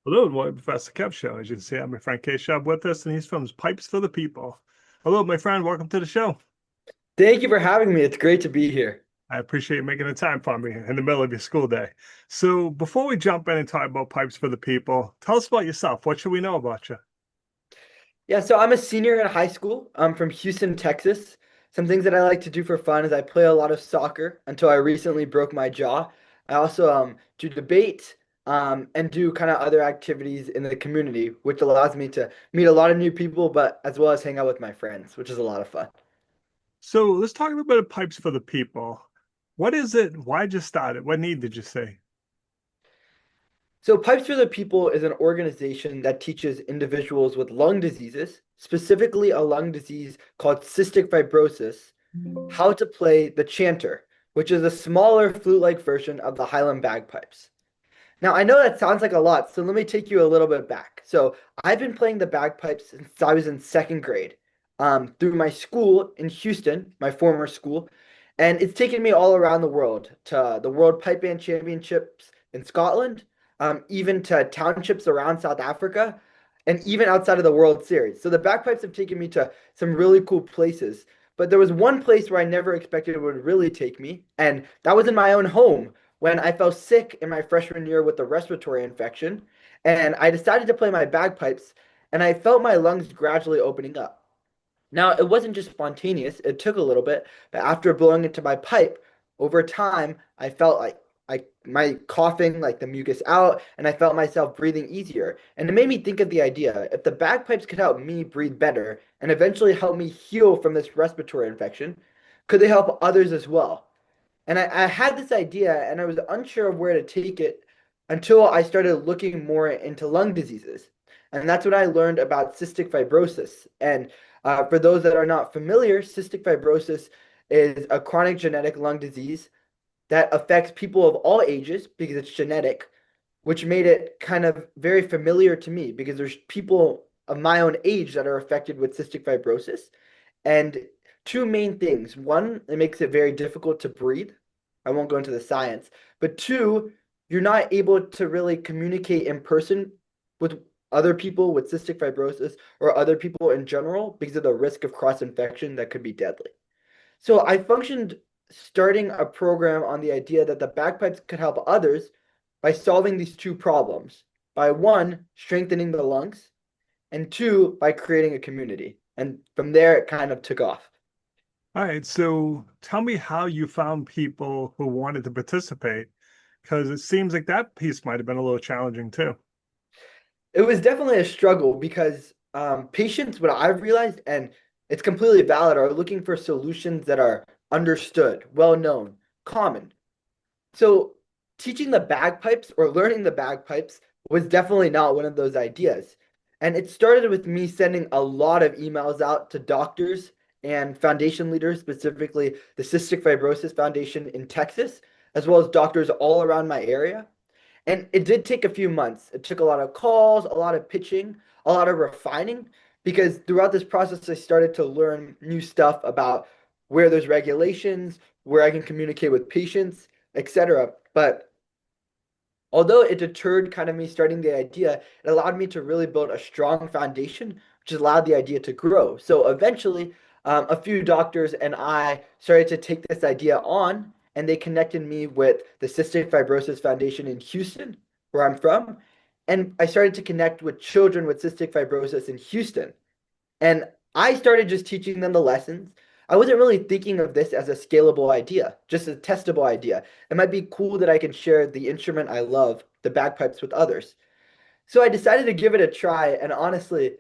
Hello, and welcome to Professor Kev Show. As you can see, I have my friend Keshav with us, and he's from Pipes for the People. Hello, my friend. Welcome to the show. Thank you for having me. It's great to be here. I appreciate you making the time for me in the middle of your school day. So, before we jump in and talk about Pipes for the People, tell us about yourself. What should we know about you? Yeah, so I'm a senior in high school. I'm from Houston, Texas. Some things that I like to do for fun is I play a lot of soccer until I recently broke my jaw. I also do debate and do kind of other activities in the community, which allows me to meet a lot of new people, but as well as hang out with my friends, which is a lot of fun. So, let's talk a little bit of Pipes for the People. What is it? Why'd you start it? What need did you see? So, Pipes for the People is an organization that teaches individuals with lung diseases, specifically a lung disease called cystic fibrosis, how to play the chanter, which is a smaller flute-like version of the Highland bagpipes. Now, I know that sounds like a lot, so let me take you a little bit back. So, I've been playing the bagpipes since I was in second grade, through my school in Houston, my former school, and it's taken me all around the world to the World Pipe Band Championships in Scotland, even to townships around South Africa, and even outside of the World Series. So the bagpipes have taken me to some really cool places. But there was one place where I never expected it would really take me, and that was in my own home when I fell sick in my freshman year with a respiratory infection. And I decided to play my bagpipes, and I felt my lungs gradually opening up. Now, it wasn't just spontaneous, it took a little bit, but after blowing into my pipe, over time, I felt like my coughing, like the mucus out, and I felt myself breathing easier. And it made me think of the idea, if the bagpipes could help me breathe better and eventually help me heal from this respiratory infection, could they help others as well? And I had this idea and I was unsure of where to take it until I started looking more into lung diseases. And that's when I learned about cystic fibrosis. And for those that are not familiar, cystic fibrosis is a chronic genetic lung disease that affects people of all ages because it's genetic, which made it kind of very familiar to me because there's people of my own age that are affected with cystic fibrosis. And two main things. One, it makes it very difficult to breathe. I won't go into the science. But two, you're not able to really communicate in person with other people with cystic fibrosis or other people in general because of the risk of cross infection that could be deadly. So I functioned starting a program on the idea that the bagpipes could help others by solving these two problems. By one, strengthening the lungs, and two, by creating a community. And from there, it kind of took off. All right, so tell me how you found people who wanted to participate, because it seems like that piece might have been a little challenging too. It was definitely a struggle because patients, what I've realized, and it's completely valid, are looking for solutions that are understood, well known, common. So teaching the bagpipes or learning the bagpipes was definitely not one of those ideas. And it started with me sending a lot of emails out to doctors and foundation leaders, specifically the Cystic Fibrosis Foundation in Texas, as well as doctors all around my area. And it did take a few months. It took a lot of calls, a lot of pitching, a lot of refining, because throughout this process, I started to learn new stuff about where there's regulations, where I can communicate with patients, etc. But although it deterred kind of me starting the idea, it allowed me to really build a strong foundation, which allowed the idea to grow. So eventually, a few doctors and I started to take this idea on, and they connected me with the Cystic Fibrosis Foundation in Houston, where I'm from. And I started to connect with children with cystic fibrosis in Houston. And I started just teaching them the lessons. I wasn't really thinking of this as a scalable idea, just a testable idea. It might be cool that I can share the instrument I love, the bagpipes, with others. So I decided to give it a try. And honestly,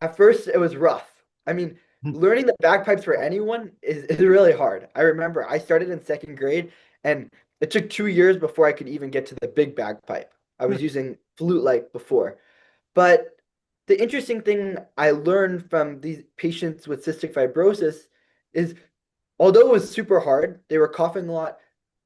at first it was rough. I mean, learning the bagpipes for anyone is really hard. I remember I started in second grade and it took 2 years before I could even get to the big bagpipe. I was using flute-like before. But the interesting thing I learned from these patients with cystic fibrosis is although it was super hard, they were coughing a lot,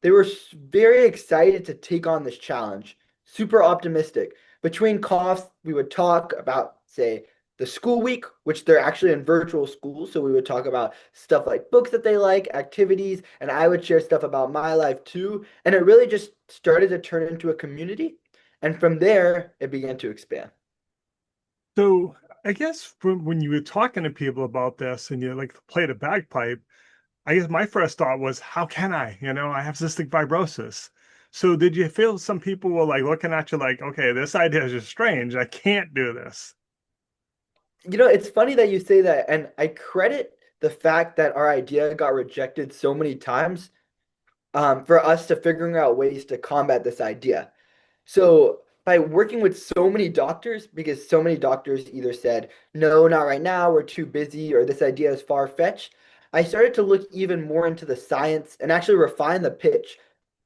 they were very excited to take on this challenge, super optimistic. Between coughs, we would talk about, say, the school week, which they're actually in virtual school. So we would talk about stuff like books that they like, activities, and I would share stuff about my life too. And it really just started to turn into a community. And from there, it began to expand. So I guess from when you were talking to people about this and you like play the bagpipe, I guess my first thought was, how can I? I have cystic fibrosis. So did you feel some people were like looking at you like, okay, this idea is just strange. I can't do this. It's funny that you say that, and I credit the fact that our idea got rejected so many times for us to figuring out ways to combat this idea. So by working with so many doctors, because so many doctors either said, no, not right now, we're too busy, or this idea is far-fetched, I started to look even more into the science and actually refine the pitch.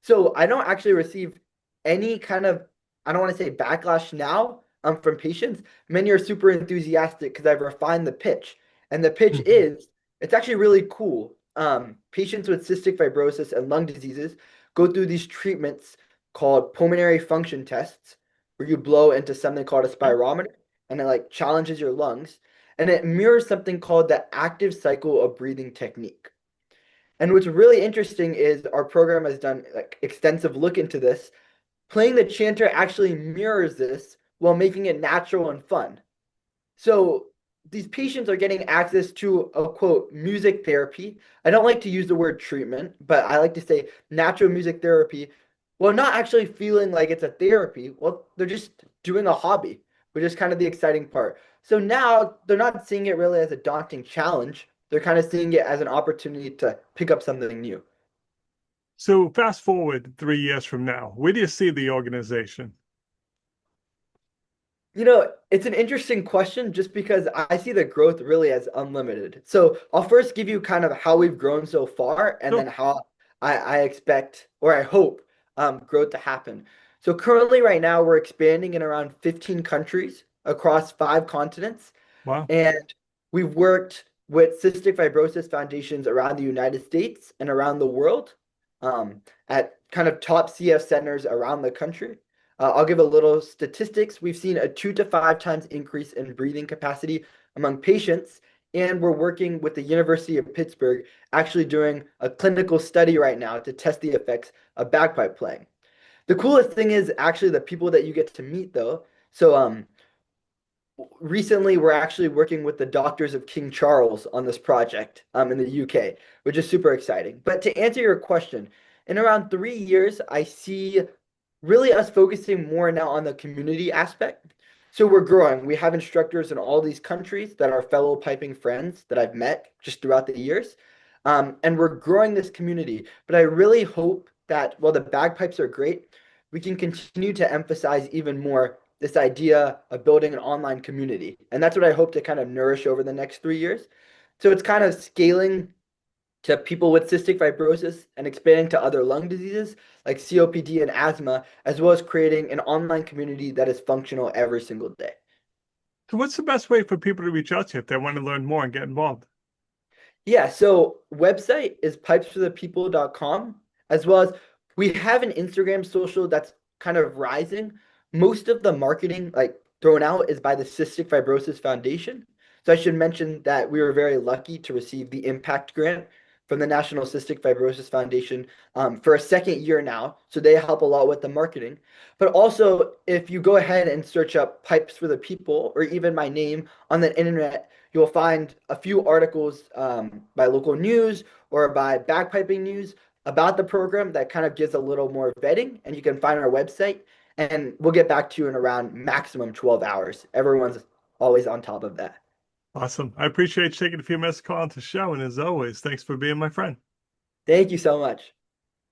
So I don't actually receive any kind of, I don't want to say backlash now from patients. Many are super enthusiastic because I've refined the pitch. And the pitch Mhm. is, it's actually really cool. Patients with cystic fibrosis and lung diseases go through these treatments called pulmonary function tests, where you blow into something called a Okay. spirometer, and it like challenges your lungs, and it mirrors something called the active cycle of breathing technique. And what's really interesting is our program has done like extensive look into this. Playing the chanter actually mirrors this while making it natural and fun. So these patients are getting access to a quote music therapy. I don't like to use the word treatment, but I like to say natural music therapy. Well, not actually feeling like it's a therapy. Well, they're just doing a hobby, which is kind of the exciting part. So now they're not seeing it really as a daunting challenge. They're kind of seeing it as an opportunity to pick up something new. So fast forward 3 years from now, where do you see the organization? It's an interesting question just because I see the growth really as unlimited. So I'll first give you kind of how we've grown so far and Sure. then how I expect or I hope growth to happen. So currently, right now, we're expanding in around 15 countries across 5 continents. Wow. And we've worked with cystic fibrosis foundations around the United States and around the world at kind of top CF centers around the country. I'll give a little statistics. We've seen a 2 to 5 times increase in breathing capacity among patients, and we're working with the University of Pittsburgh, actually doing a clinical study right now to test the effects of bagpipe playing. The coolest thing is actually the people that you get to meet, though. So, recently we're actually working with the Doctors of King Charles on this project in the UK, which is super exciting. But to answer your question, in around 3 years, I see really us focusing more now on the community aspect. So we're growing. We have instructors in all these countries that are fellow piping friends that I've met just throughout the years. And we're growing this community. But I really hope that while the bagpipes are great, we can continue to emphasize even more this idea of building an online community. And that's what I hope to kind of nourish over the next 3 years. So it's kind of scaling to people with cystic fibrosis and expanding to other lung diseases like COPD and asthma, as well as creating an online community that is functional every single day. So what's the best way for people to reach out to you if they want to learn more and get involved? Yeah, so website is pipesforthepeople.com, as well as we have an Instagram social that's kind of rising. Most of the marketing like thrown out is by the Cystic Fibrosis Foundation. So I should mention that we were very lucky to receive the impact grant from the National Cystic Fibrosis Foundation for a second year now. So they help a lot with the marketing. But also, if you go ahead and search up Pipes for the People or even my name on the internet, you'll find a few articles by local news or by bagpiping news about the program that kind of gives a little more vetting. And you can find our website, and we'll get back to you in around maximum 12 hours. Everyone's always on top of that. Awesome. I appreciate you taking a few minutes to call on the show. And as always, thanks for being my friend. Thank you so much.